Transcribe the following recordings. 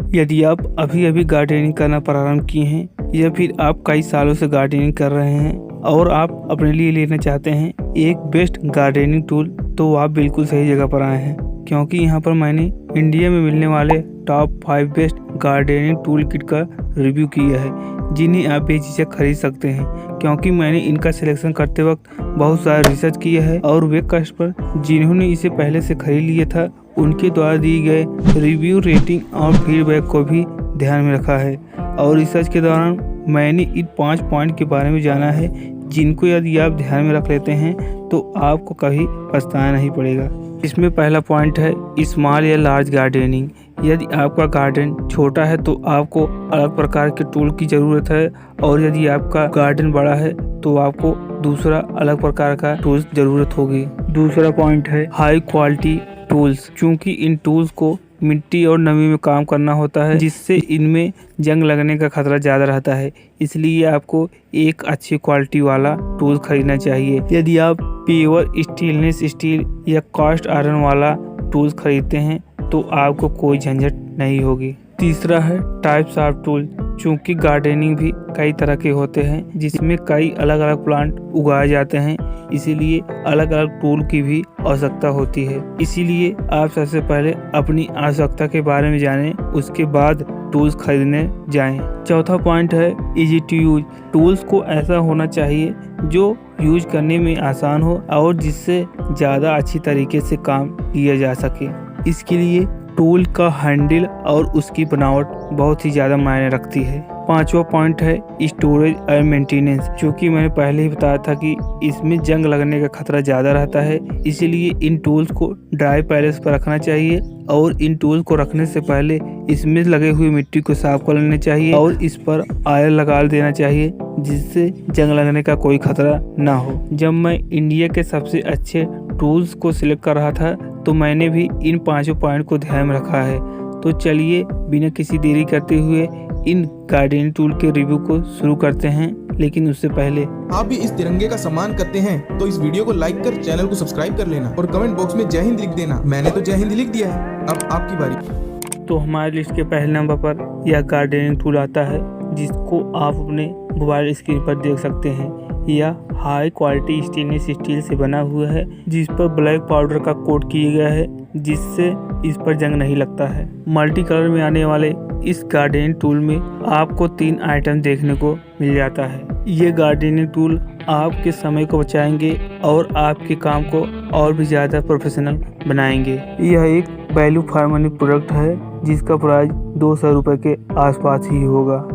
यदि आप अभी अभी गार्डनिंग करना प्रारंभ किए हैं या फिर आप कई सालों से गार्डनिंग कर रहे हैं और आप अपने लिए लेना चाहते हैं एक बेस्ट गार्डनिंग टूल, तो आप बिल्कुल सही जगह पर आए हैं, क्योंकि यहाँ पर मैंने इंडिया में मिलने वाले top 5 best gardening tool kit का रिव्यू किया है, जिन्हें आप बेझिझक खरीद सकते हैं। क्योंकि मैंने इनका सिलेक्शन करते वक्त बहुत सारा रिसर्च किया है और वे कस्टमर जिन्होंने इसे पहले से खरीद लिया था उनके द्वारा दिए गए रिव्यू, रेटिंग और फीडबैक को भी ध्यान में रखा है। और रिसर्च के दौरान मैंने इन 5 पॉइंट के बारे में जाना है, जिनको यदि आप ध्यान में रख लेते हैं तो आपको कभी पछताना नहीं पड़ेगा। इसमें पहला पॉइंट है स्मॉल या लार्ज गार्डनिंग। यदि आपका गार्डन छोटा है तो आपको अलग प्रकार के टूल की ज़रूरत है, और यदि आपका गार्डन बड़ा है तो आपको दूसरा अलग प्रकार का टूल्स ज़रूरत होगी। दूसरा पॉइंट है हाई क्वालिटी टूल्स। चूँकि इन टूल्स को मिट्टी और नमी में काम करना होता है, जिससे इनमें जंग लगने का खतरा ज़्यादा रहता है, इसलिए आपको एक अच्छी क्वालिटी वाला टूल खरीदना चाहिए। यदि आप प्योर स्टेनलेस स्टील या कास्ट आयरन वाला टूल्स खरीदते हैं तो आपको कोई झंझट नहीं होगी। तीसरा है टाइप्स ऑफ टूल। चूँकि गार्डनिंग भी कई तरह के होते हैं, जिसमें कई अलग अलग प्लांट उगाए जाते हैं, इसीलिए अलग अलग टूल की भी आवश्यकता होती है। इसीलिए आप सबसे पहले अपनी आवश्यकता के बारे में जानें, उसके बाद टूल्स खरीदने जाएं। चौथा पॉइंट है इजी टू यूज। टूल्स को ऐसा होना चाहिए जो यूज करने में आसान हो और जिससे ज़्यादा अच्छी तरीके से काम किया जा सके। इसके लिए टूल का हैंडल और उसकी बनावट बहुत ही ज़्यादा मायने रखती है। पांचवा पॉइंट है स्टोरेज और मेंटेनेंस। चूँकि मैंने पहले ही बताया था कि इसमें जंग लगने का खतरा ज़्यादा रहता है, इसीलिए इन टूल्स को ड्राई पैलेस पर रखना चाहिए और इन टूल्स को रखने से पहले इसमें लगे हुई मिट्टी को साफ कर लेना चाहिए और इस पर ऑयल लगा देना चाहिए, जिससे जंग लगने का कोई खतरा ना हो। जब मैं इंडिया के सबसे अच्छे टूल्स को सिलेक्ट कर रहा था तो मैंने भी इन 5 पॉइंट को ध्यान में रखा है। तो चलिए बिना किसी देरी करते हुए इन गार्डनिंग टूल के रिव्यू को शुरू करते हैं। लेकिन उससे पहले आप भी इस तिरंगे का सम्मान करते हैं तो इस वीडियो को लाइक कर चैनल को सब्सक्राइब कर लेना और कमेंट बॉक्स में जय हिंद लिख देना। मैंने तो जय हिंद लिख दिया है, अब आपकी बारी। तो हमारे लिस्ट के पहले नंबर पर यह गार्डनिंग टूल आता है, जिसको आप अपने मोबाइल स्क्रीन पर देख सकते हैं। यह हाई क्वालिटी स्टेनलेस स्टील से बना हुआ है, जिस पर ब्लैक पाउडर का कोट किया गया है, जिससे इस पर जंग नहीं लगता है। मल्टी कलर में आने वाले इस गार्डनिंग टूल में आपको 3 आइटम देखने को मिल जाता है। ये गार्डनिंग टूल आपके समय को बचाएंगे और आपके काम को और भी ज़्यादा प्रोफेशनल बनाएंगे। यह एक वैल्यू फॉर मनी प्रोडक्ट है, जिसका प्राइस 200 रुपये के आसपास ही होगा।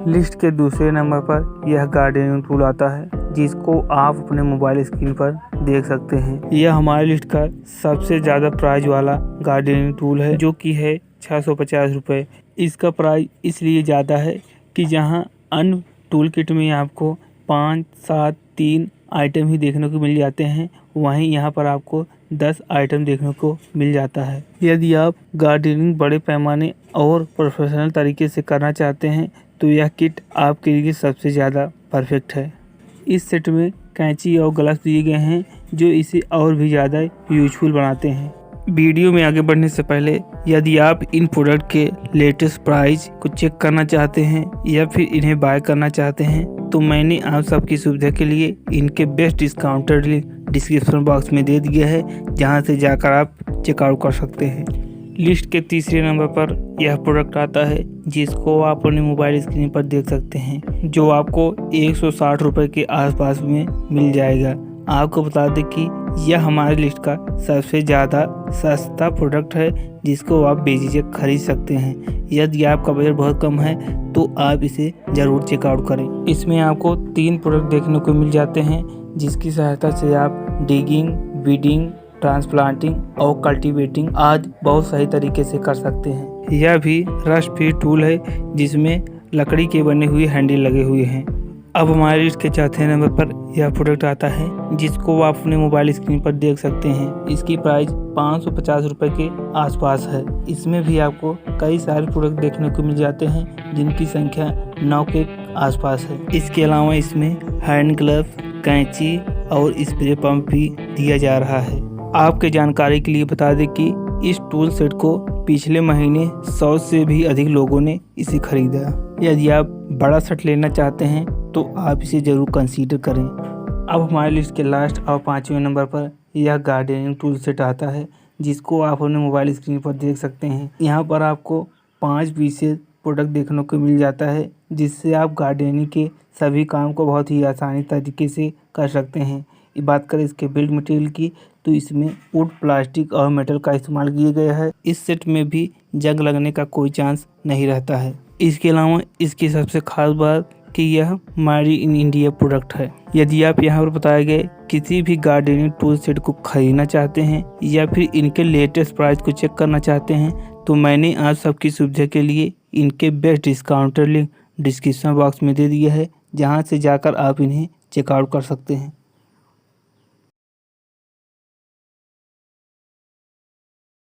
लिस्ट के दूसरे नंबर पर यह गार्डनिंग टूल आता है, जिसको आप अपने मोबाइल स्क्रीन पर देख सकते हैं। यह हमारे लिस्ट का सबसे ज़्यादा प्राइस वाला गार्डनिंग टूल है, जो कि है 650 रुपये। इसका प्राइस इसलिए ज़्यादा है कि जहां अन्य टूल किट में आपको 5, 7, 3 आइटम ही देखने को मिल जाते हैं, वहीं यहाँ पर आपको 10 आइटम देखने को मिल जाता है। यदि आप गार्डनिंग बड़े पैमाने और प्रोफेशनल तरीके से करना चाहते हैं तो यह किट आपके लिए सबसे ज़्यादा परफेक्ट है। इस सेट में कैंची और ग्लव्स दिए गए हैं, जो इसे और भी ज़्यादा यूजफुल बनाते हैं। वीडियो में आगे बढ़ने से पहले यदि आप इन प्रोडक्ट के लेटेस्ट प्राइस को चेक करना चाहते हैं या फिर इन्हें बाय करना चाहते हैं, तो मैंने आप सबकी सुविधा के लिए इनके best discounted link description box में दे दिया है, जहां से जाकर आप चेकआउट कर सकते हैं। लिस्ट के तीसरे नंबर पर यह प्रोडक्ट आता है, जिसको आप अपने मोबाइल स्क्रीन पर देख सकते हैं, जो आपको 160 रुपये के आसपास में मिल जाएगा। आपको बता दें कि यह हमारे लिस्ट का सबसे ज़्यादा सस्ता प्रोडक्ट है, जिसको आप बेझिझक खरीद सकते हैं। यदि आपका बजट बहुत कम है तो आप इसे ज़रूर चेकआउट करें। इसमें आपको 3 प्रोडक्ट देखने को मिल जाते हैं, जिसकी सहायता से आप डिगिंग, वीडिंग, ट्रांसप्लांटिंग और कल्टीवेटिंग आज बहुत सही तरीके से कर सकते हैं। यह भी रस्ट फ्री टूल है, जिसमें लकड़ी के बने हुए हैंडल लगे हुए हैं। अब हमारे लिस्ट के चौथे नंबर पर यह प्रोडक्ट आता है, जिसको आप अपने मोबाइल स्क्रीन पर देख सकते हैं। इसकी प्राइस 550 रुपये के आसपास है। इसमें भी आपको कई सारे प्रोडक्ट देखने को मिल जाते हैं, जिनकी संख्या 9 के आसपास है। इसके अलावा इसमें हैंड ग्लव, कैंची और स्प्रे पंप भी दिया जा रहा है। आपके जानकारी के लिए बता दें कि इस टूल सेट को पिछले महीने 100 से भी अधिक लोगों ने इसे खरीदा। यदि आप बड़ा सेट लेना चाहते हैं तो आप इसे ज़रूर कंसीडर करें। अब हमारी लिस्ट के लास्ट और 5वें नंबर पर यह गार्डनिंग टूल सेट आता है, जिसको आप अपने मोबाइल स्क्रीन पर देख सकते हैं। यहाँ पर आपको 5 विशेष प्रोडक्ट देखने को मिल जाता है, जिससे आप गार्डनिंग के सभी काम को बहुत ही आसानी तरीके से कर सकते हैं। बात करें इसके बिल्ड मटेरियल की तो इसमें वुड, प्लास्टिक और मेटल का इस्तेमाल किया गया है। इस सेट में भी जंग लगने का कोई चांस नहीं रहता है। इसके अलावा इसकी सबसे खास बात कि यह मेड इन इंडिया प्रोडक्ट है। यदि आप यहाँ पर बताए गए किसी भी गार्डनिंग टूल सेट को खरीदना चाहते हैं या फिर इनके लेटेस्ट प्राइस को चेक करना चाहते हैं तो मैंने आप सबकी सुविधा के लिए इनके बेस्ट डिस्काउंटर लिंक डिस्क्रिप्शन बॉक्स में दे दिया है, जहाँ से जाकर आप इन्हें चेकआउट कर सकते हैं।